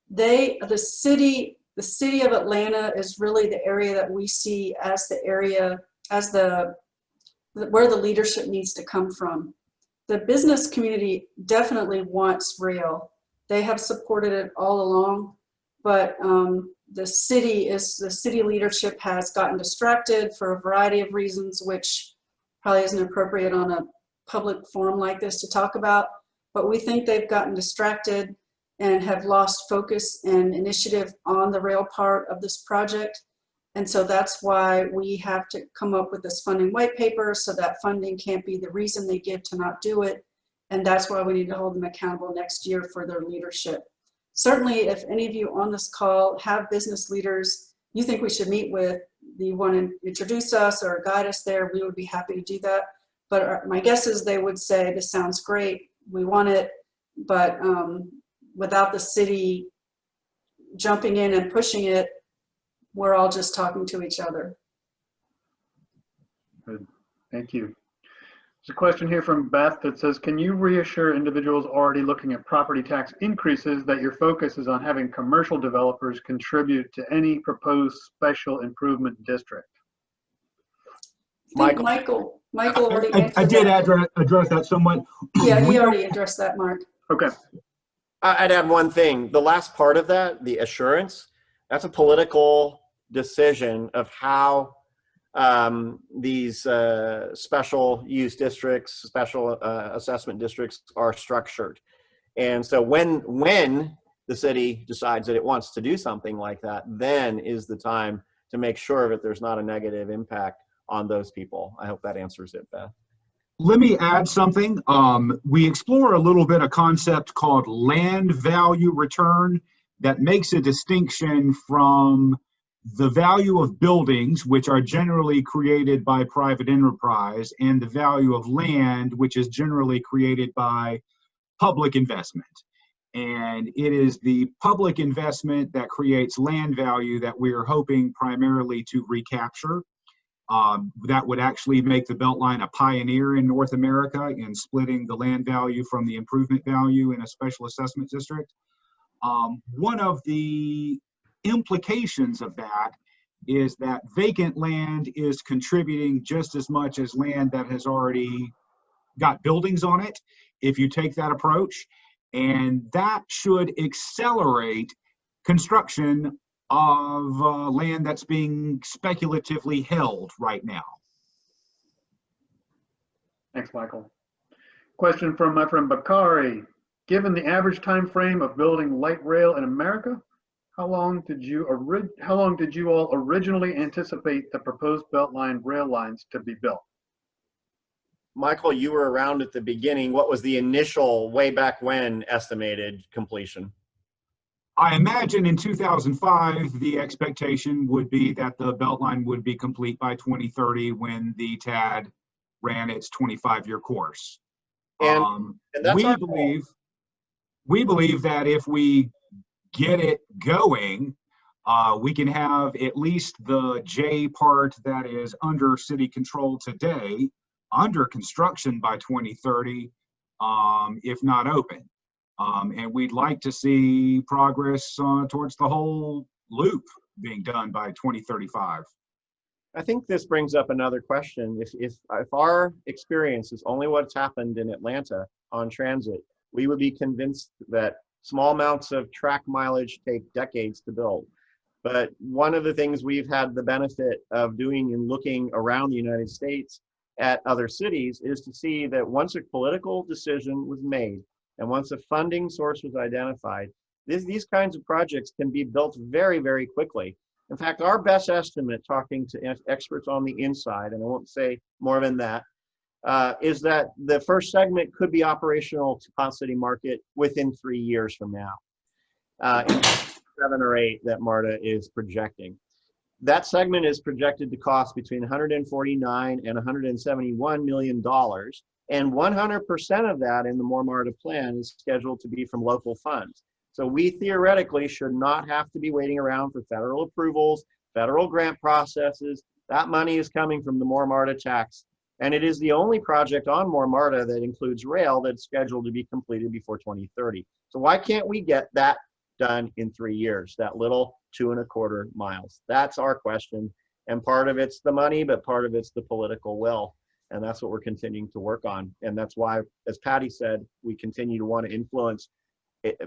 The city of Atlanta is really the area that we see as the area, as where the leadership needs to come from. The business community definitely wants rail. They have supported it all along, but the city leadership has gotten distracted for a variety of reasons, which probably isn't appropriate on a public forum like this to talk about. But we think they've gotten distracted and have lost focus and initiative on the rail part of this project. And so that's why we have to come up with this funding white paper, so that funding can't be the reason they give to not do it. And that's why we need to hold them accountable next year for their leadership. Certainly, if any of you on this call have business leaders you think we should meet with, you want to introduce us or guide us there, we would be happy to do that. But my guess is they would say, this sounds great, we want it, but without the city jumping in and pushing it, we're all just talking to each other. Good, thank you. There's a question here from Beth that says, can you reassure individuals already looking at property tax increases that your focus is on having commercial developers contribute to any proposed special improvement district? Michael already answered I did that. address that somewhat. Yeah, he already addressed that, Mark. Okay. I'd add one thing. The last part of that, the assurance, that's a political decision of how these special use districts, special assessment districts are structured. And so when the city decides that it wants to do something like that, then is the time to make sure that there's not a negative impact on those people. I hope that answers it, Beth. Let me add something. We explore a little bit a concept called land value return that makes a distinction from the value of buildings, which are generally created by private enterprise, and the value of land, which is generally created by public investment. And it is the public investment that creates land value that we are hoping primarily to recapture. That would actually make the BeltLine a pioneer in North America in splitting the land value from the improvement value in a special assessment district. One of the implications of that is that vacant land is contributing just as much as land that has already got buildings on it, if you take that approach. And that should accelerate construction of land that's being speculatively held right now. Thanks, Michael. Question from my friend Bakari. Given the average time frame of building light rail in America, how long did you all originally anticipate the proposed BeltLine rail lines to be built? Michael, you were around at the beginning. What was the initial, way back when, estimated completion? I imagine in 2005, the expectation would be that the BeltLine would be complete by 2030 when the TAD ran its 25-year course. And that's we believe that if we get it going, we can have at least the J part that is under city control today under construction by 2030, if not open. And we'd like to see progress towards the whole loop being done by 2035. I think this brings up another question. If our experience is only what's happened in Atlanta on transit, we would be convinced that small amounts of track mileage take decades to build. But one of the things we've had the benefit of doing in looking around the United States at other cities is to see that once a political decision was made and once a funding source was identified, these kinds of projects can be built very, very quickly. In fact, our best estimate, talking to experts on the inside, and I won't say more than that, is that the first segment could be operational to Ponce City Market within 3 years from now, 7 or 8 that MARTA is projecting. That segment is projected to cost between $149 and $171 million, and 100% of that in the MARTA plan is scheduled to be from local funds. So we theoretically should not have to be waiting around for federal approvals, federal grant processes. That money is coming from the MARTA tax, and it is the only project on MARTA that includes rail that's scheduled to be completed before 2030. So why can't we get that done in 3 years, that little 2.25 miles? That's our question. And part of it's the money, but part of it's the political will. And that's what we're continuing to work on. And that's why, as Patty said, we continue to want to influence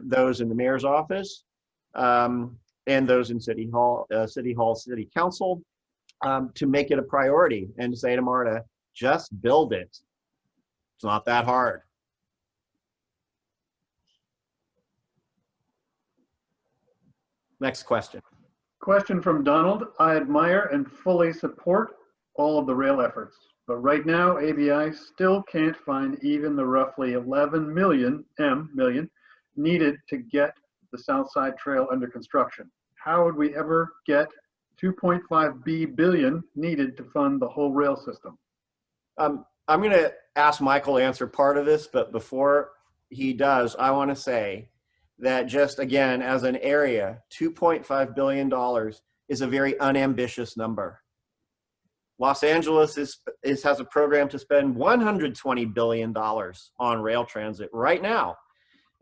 those in the mayor's office and those in City Hall, City Council, to make it a priority and to say to MARTA, just build it. It's not that hard. Next question. Question from Donald. I admire and fully support all of the rail efforts, but right now ABI still can't find even the roughly 11 million needed to get the South Side Trail under construction. How would we ever get 2.5 billion needed to fund the whole rail system? I'm going to ask Michael to answer part of this, but before he does, I want to say that just again, as an area, $2.5 billion is a very unambitious number. Los Angeles has a program to spend $120 billion on rail transit right now.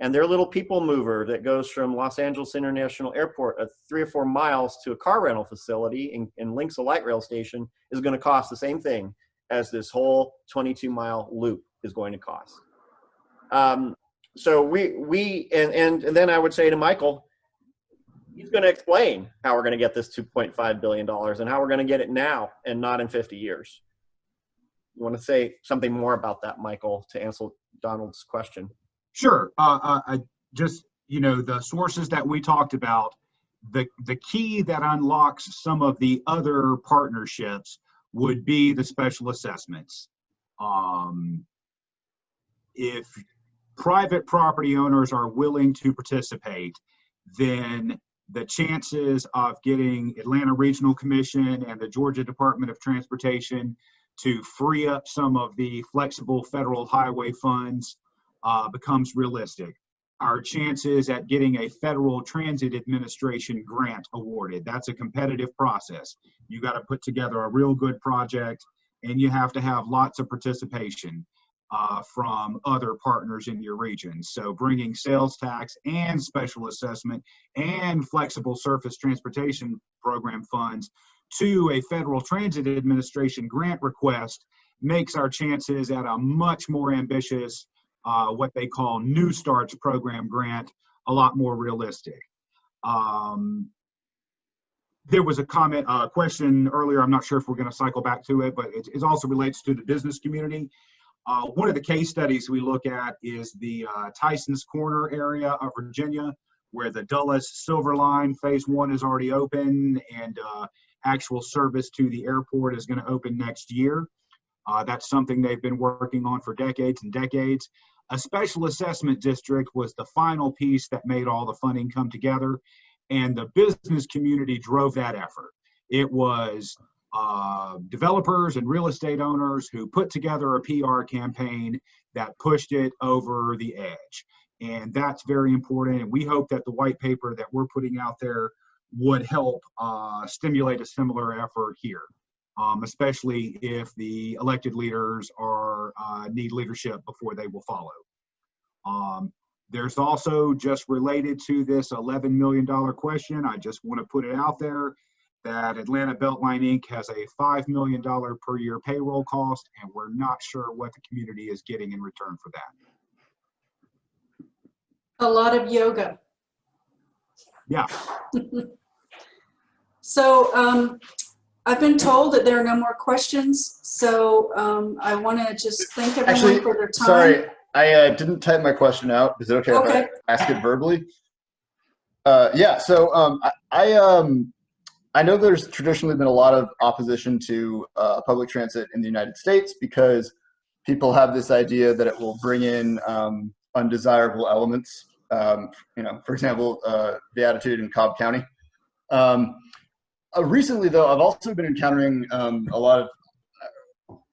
And their little people mover that goes from Los Angeles International Airport 3 or 4 miles to a car rental facility and links a light rail station is going to cost the same thing as this whole 22-mile loop is going to cost. So and then I would say to Michael, he's going to explain how we're going to get this $2.5 billion and how we're going to get it now and not in 50 years. You want to say something more about that, Michael, to answer Donald's question? Sure. I just, the sources that we talked about, the key that unlocks some of the other partnerships would be the special assessments. If private property owners are willing to participate, then the chances of getting Atlanta Regional Commission and the Georgia Department of Transportation to free up some of the flexible federal highway funds becomes realistic. Our chances at getting a Federal Transit Administration grant awarded, that's a competitive process. You got to put together a real good project, and you have to have lots of participation from other partners in your region. So bringing sales tax and special assessment and flexible surface transportation program funds to a Federal Transit Administration grant request makes our chances at a much more ambitious, what they call New Starts program grant, a lot more realistic. There was a question earlier, I'm not sure if we're going to cycle back to it, but it also relates to the business community. One of the case studies we look at is the Tyson's Corner area of Virginia, where the Dulles Silver Line Phase 1 is already open, and actual service to the airport is going to open next year. That's something they've been working on for decades and decades. A special assessment district was the final piece that made all the funding come together, and the business community drove that effort. It was developers and real estate owners who put together a PR campaign that pushed it over the edge. And that's very important. And we hope that the white paper that we're putting out there would help stimulate a similar effort here, especially if the elected leaders need leadership before they will follow. There's also, just related to this $11 million question, I just want to put it out there that Atlanta BeltLine Inc. has a $5 million per year payroll cost, and we're not sure what the community is getting in return for that. A lot of yoga. Yeah. So I've been told that there are no more questions, so I want to just thank everyone for their time. Sorry, I didn't type my question out. Is it okay if I ask it verbally? Yeah, so I know there's traditionally been a lot of opposition to public transit in the United States because people have this idea that it will bring in undesirable elements. For example, the attitude in Cobb County. Recently, though, I've also been encountering a lot of,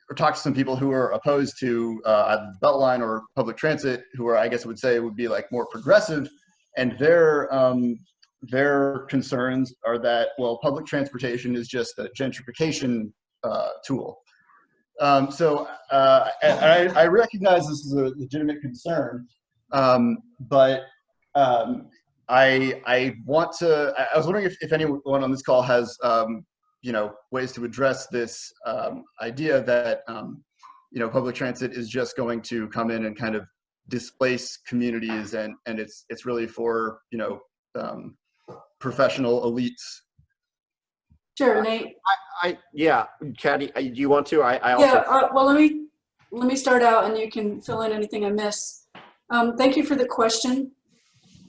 or talked to some people who are opposed to either the BeltLine or public transit, who are, I guess, would say would be like more progressive, and their concerns are that, well, public transportation is just a gentrification tool. So I recognize this is a legitimate concern, but I was wondering if anyone on this call has ways to address this idea that public transit is just going to come in and kind of displace communities, and it's really for professional elites. Sure, Nate. Yeah, Chad, do you want to? I also. Yeah. Well, let me start out, and you can fill in anything I miss. Thank you for the question.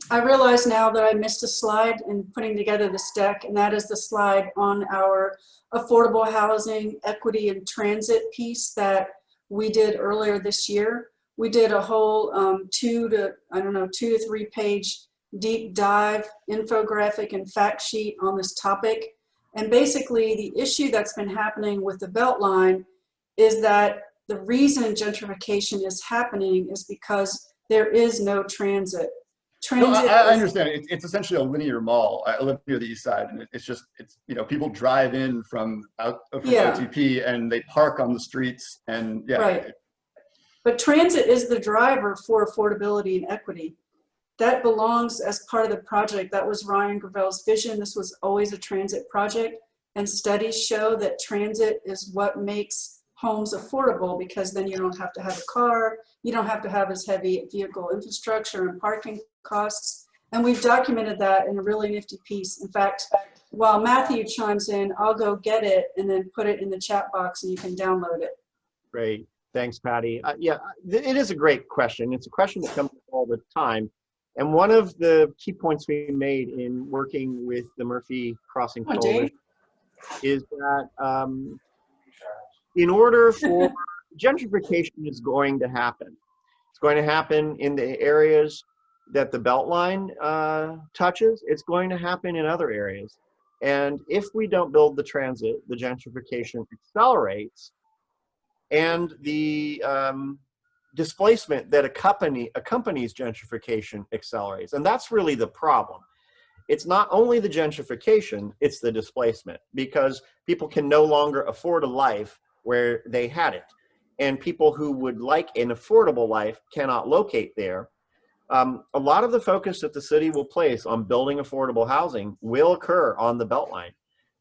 I realize now that I missed a slide in putting together this deck, and that is the slide on our affordable housing, equity, and transit piece that we did earlier this year. We did a whole 2 to 3 page deep dive infographic and fact sheet on this topic. And basically the issue that's been happening with the BeltLine is that the reason gentrification is happening is because there is no transit. I understand. It's essentially a linear mall. I live near the east side, and it's people drive in from OTP and they park on the streets, and yeah. Right. But transit is the driver for affordability and equity. That belongs as part of the project. That was Ryan Gravel's vision. This was always a transit project, and studies show that transit is what makes homes affordable, because then you don't have to have a car, you don't have to have as heavy vehicle infrastructure and parking costs. And we've documented that in a really nifty piece. In fact, while Matthew chimes in, I'll go get it and then put it in the chat box and you can download it. Great. Thanks, Patty. Yeah, it is a great question. It's a question that comes up all the time. And one of the key points we made in working with the Murphy Crossing Coalition is that in order for gentrification is going to happen. It's going to happen in the areas that the BeltLine touches. It's going to happen in other areas. And if we don't build the transit, the gentrification accelerates, and the displacement that accompanies gentrification accelerates. And that's really the problem. It's not only the gentrification, it's the displacement, because people can no longer afford a life where they had it. And people who would like an affordable life cannot locate there. A lot of the focus that the city will place on building affordable housing will occur on the BeltLine.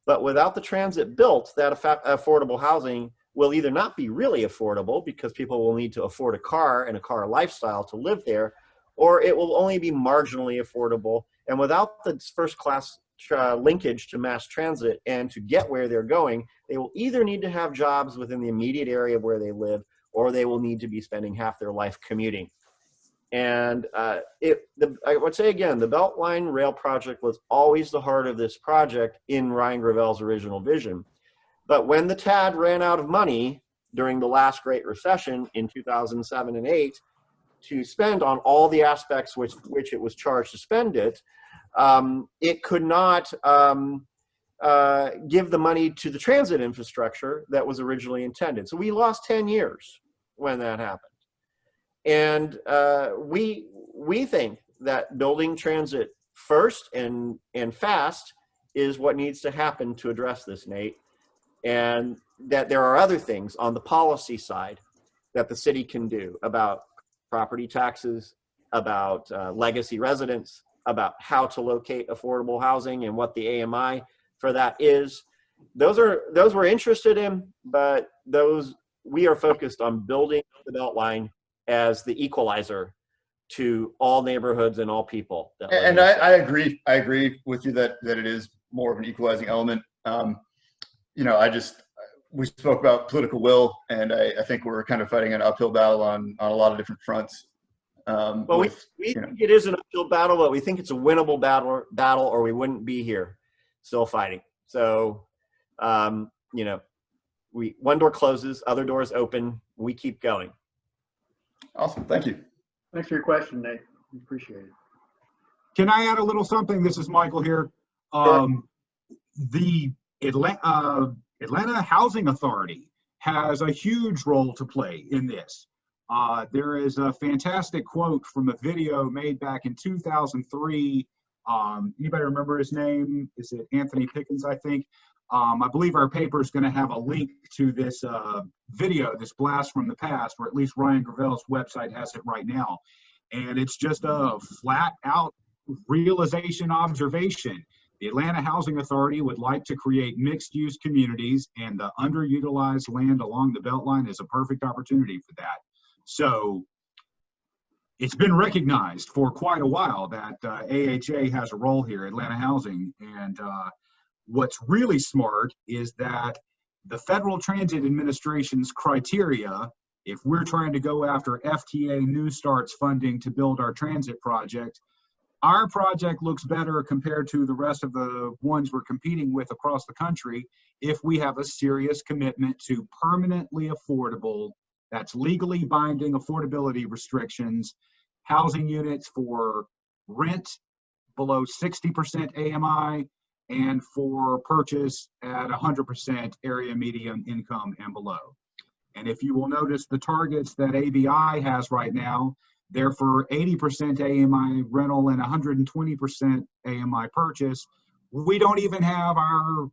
But without the transit built, that affordable housing will either not be really affordable because people will need to afford a car and a car lifestyle to live there, or it will only be marginally affordable. And without the first class linkage to mass transit and to get where they're going, they will either need to have jobs within the immediate area where they live, or they will need to be spending half their life commuting. And I would say again, the BeltLine Rail project was always the heart of this project in Ryan Gravel's original vision. But when the TAD ran out of money during the last Great Recession in 2007 and 8 to spend on all the aspects which it was charged to spend it, it could not give the money to the transit infrastructure that was originally intended. So we lost 10 years when that happened. And we think that building transit first and fast is what needs to happen to address this, Nate. And that there are other things on the policy side that the city can do about property taxes, about legacy residents, about how to locate affordable housing and what the AMI for that is. Those we're interested in, but we are focused on building the BeltLine as the equalizer to all neighborhoods and all people. And I agree with you that it is more of an equalizing element. We spoke about political will, and I think we're kind of fighting an uphill battle on a lot of different fronts. Well, we think it is an uphill battle, but we think it's a winnable battle, or we wouldn't be here still fighting. So, one door closes, other doors open, we keep going. Awesome, thank you. Thanks for your question, Nate. Appreciate it. Can I add a little something? This is Michael here. Sure. The Atlanta Housing Authority has a huge role to play in this. There is a fantastic quote from a video made back in 2003. Anybody remember his name? Is it Anthony Pickens, I think? I believe our paper is going to have a link to this video, this blast from the past, or at least Ryan Gravel's website has it right now. And it's just a flat out realization observation. The Atlanta Housing Authority would like to create mixed-use communities, and the underutilized land along the BeltLine is a perfect opportunity for that. So it's been recognized for quite a while that AHA has a role here, Atlanta Housing. And what's really smart is that the Federal Transit Administration's criteria, if we're trying to go after FTA New Start's funding to build our transit project, our project looks better compared to the rest of the ones we're competing with across the country if we have a serious commitment to permanently affordable, that's legally binding affordability restrictions, housing units for rent below 60% AMI, and for purchase at 100% area median income and below. And if you will notice the targets that ABI has right now, they're for 80% AMI rental and 120% AMI purchase. We don't even have our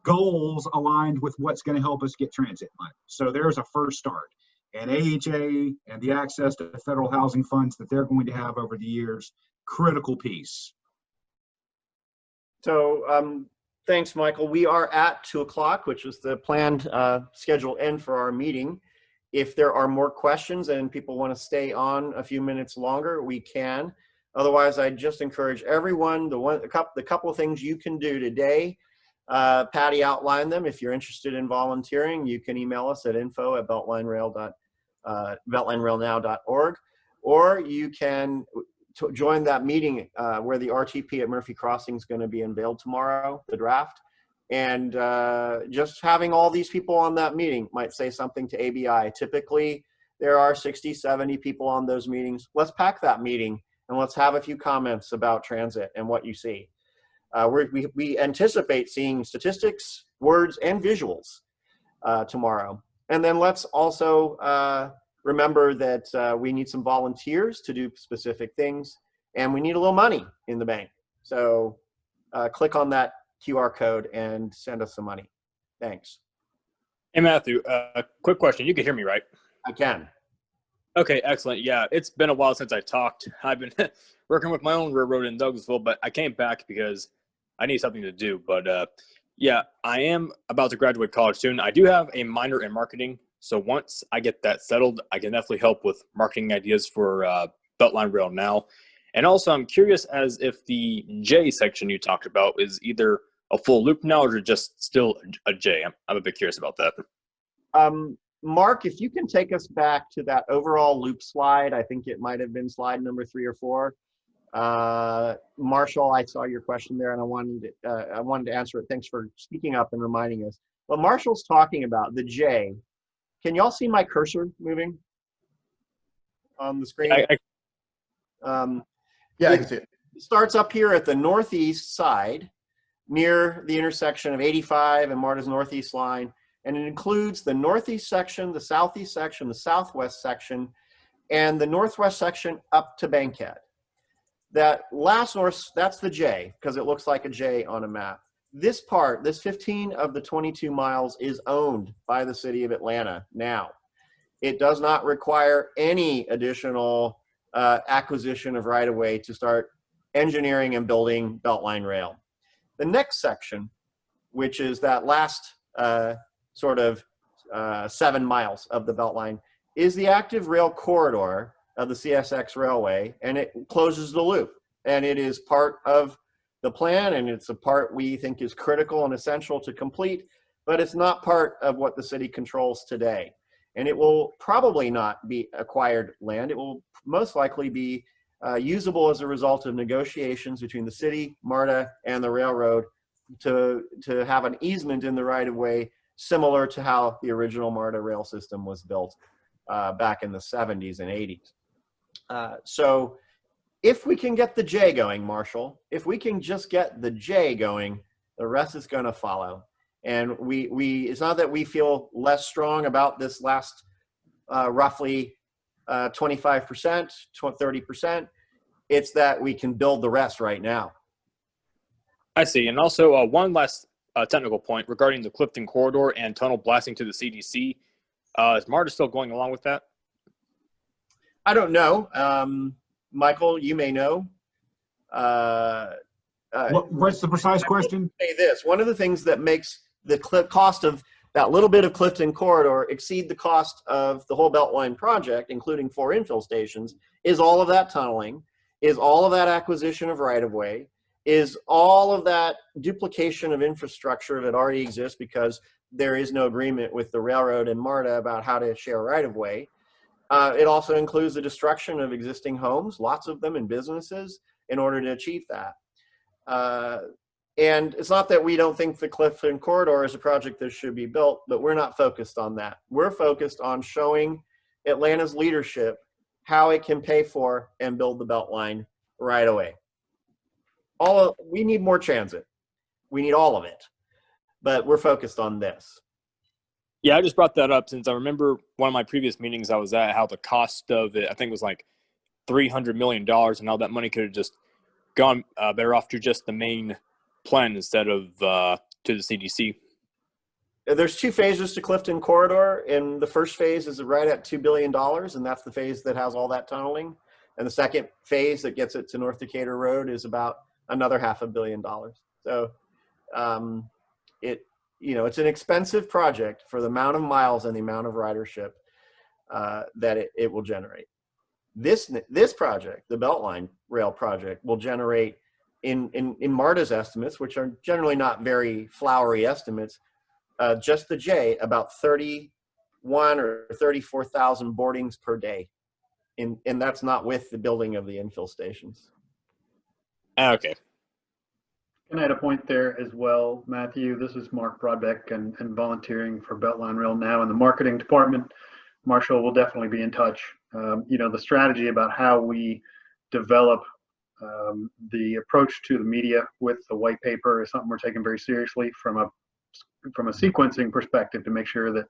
goals aligned with what's going to help us get transit money. So there's a first start. And AHA and the access to federal housing funds that they're going to have over the years, critical piece. So thanks, Michael. We are at 2 o'clock, which is the planned scheduled end for our meeting. If there are more questions and people want to stay on a few minutes longer, we can. Otherwise, I just encourage everyone, the couple of things you can do today. Patty outlined them. If you're interested in volunteering, you can email us at info@beltlinerail.org, or you can join that meeting where the RTP at Murphy Crossing is going to be unveiled tomorrow, the draft. And just having all these people on that meeting might say something to ABI. Typically, there are 60, 70 people on those meetings. Let's pack that meeting and let's have a few comments about transit and what you see. We anticipate seeing statistics, words, and visuals tomorrow. And then let's also remember that we need some volunteers to do specific things, and we need a little money in the bank. So click on that QR code and send us some money. Thanks. Hey, Matthew, quick question. You can hear me, right? I can. Okay, excellent. Yeah, it's been a while since I talked. I've been working with my own railroad in Douglasville, but I came back because I need something to do. But Yeah, I am about to graduate college soon. I do have a minor in marketing. So once I get that settled, I can definitely help with marketing ideas for BeltLine Rail now. And also, I'm curious as if the J section you talked about is either a full loop now or just still a J. I'm a bit curious about that. Mark, if you can take us back to that overall loop slide, I think it might have been slide number 3 or 4. Marshall, I saw your question there and I wanted to answer it. Thanks for speaking up and reminding us. What Marshall's talking about, the J, can y'all see my cursor moving on the screen? Yeah, I can see it. It starts up here at the northeast side near the intersection of 85 and Marta's northeast line. And it includes the northeast section, the southeast section, the southwest section, and the northwest section up to Bankhead. That last north, that's the J, because it looks like a J on a map. This part, this 15 of the 22 miles is owned by the city of Atlanta now. It does not require any additional acquisition of right-of-way to start engineering and building BeltLine Rail. The next section, which is that last sort of 7 miles of the BeltLine, is the active rail corridor of the CSX Railway, and it closes the loop. And it is part of the plan, and it's a part we think is critical and essential to complete, but it's not part of what the city controls today. And it will probably not be acquired land. It will most likely be usable as a result of negotiations between the city, MARTA, and the railroad to have an easement in the right-of-way similar to how the original MARTA rail system was built back in the 70s and 80s. So if we can get the J going, Marshall, if we can just get the J going, the rest is going to follow. And it's not that we feel less strong about this last roughly 25%, 30%. It's that we can build the rest right now. I see. And also one last technical point regarding the Clifton corridor and tunnel blasting to the CDC. Is MARTA still going along with that? I don't know. Michael, you may know. What's the precise question? Say this. One of the things that makes the cost of that little bit of Clifton corridor exceed the cost of the whole BeltLine project, including 4 infill stations, is all of that tunneling, is all of that acquisition of right-of-way, is all of that duplication of infrastructure that already exists because there is no agreement with the railroad and MARTA about how to share right-of-way. It also includes the destruction of existing homes, lots of them, and businesses in order to achieve that. And it's not that we don't think the Clifton Corridor is a project that should be built, but we're not focused on that. We're focused on showing Atlanta's leadership how it can pay for and build the BeltLine right away. We need more transit. We need all of it, but we're focused on this. Yeah, I just brought that up since I remember one of my previous meetings I was at, how the cost of it, I think, was like $300 million, and how that money could have just gone better off to just the main plan instead of to the CDC. There's 2 phases to Clifton Corridor, and the first phase is right at $2 billion, and that's the phase that has all that tunneling. And the second phase that gets it to North Decatur Road is about another $500 million. So it's an expensive project for the amount of miles and the amount of ridership that it will generate. This project, the BeltLine Rail project, will generate in MARTA's estimates, which are generally not very flowery estimates, just the J, about 31 or 34,000 boardings per day. And that's not with the building of the infill stations. Okay. Can I add a point there as well, Matthew? This is Mark Broadbeck and volunteering for BeltLine Rail now in the marketing department. Marshall will definitely be in touch. The strategy about how we develop the approach to the media with the white paper is something we're taking very seriously from a sequencing perspective to make sure that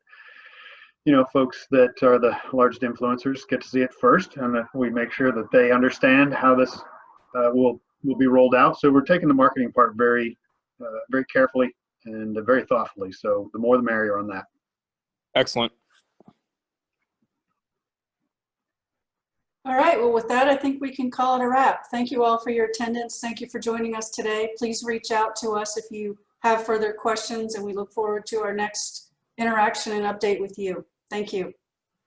folks that are the largest influencers get to see it first, and that we make sure that they understand how this will be rolled out. So we're taking the marketing part very carefully and very thoughtfully. So the more the merrier on that. Excellent. All right, well, with that, I think we can call it a wrap. Thank you all for your attendance. Thank you for joining us today. Please reach out to us if you have further questions, and we look forward to our next interaction and update with you. Thank you.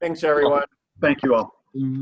Thanks, everyone. Thank you all.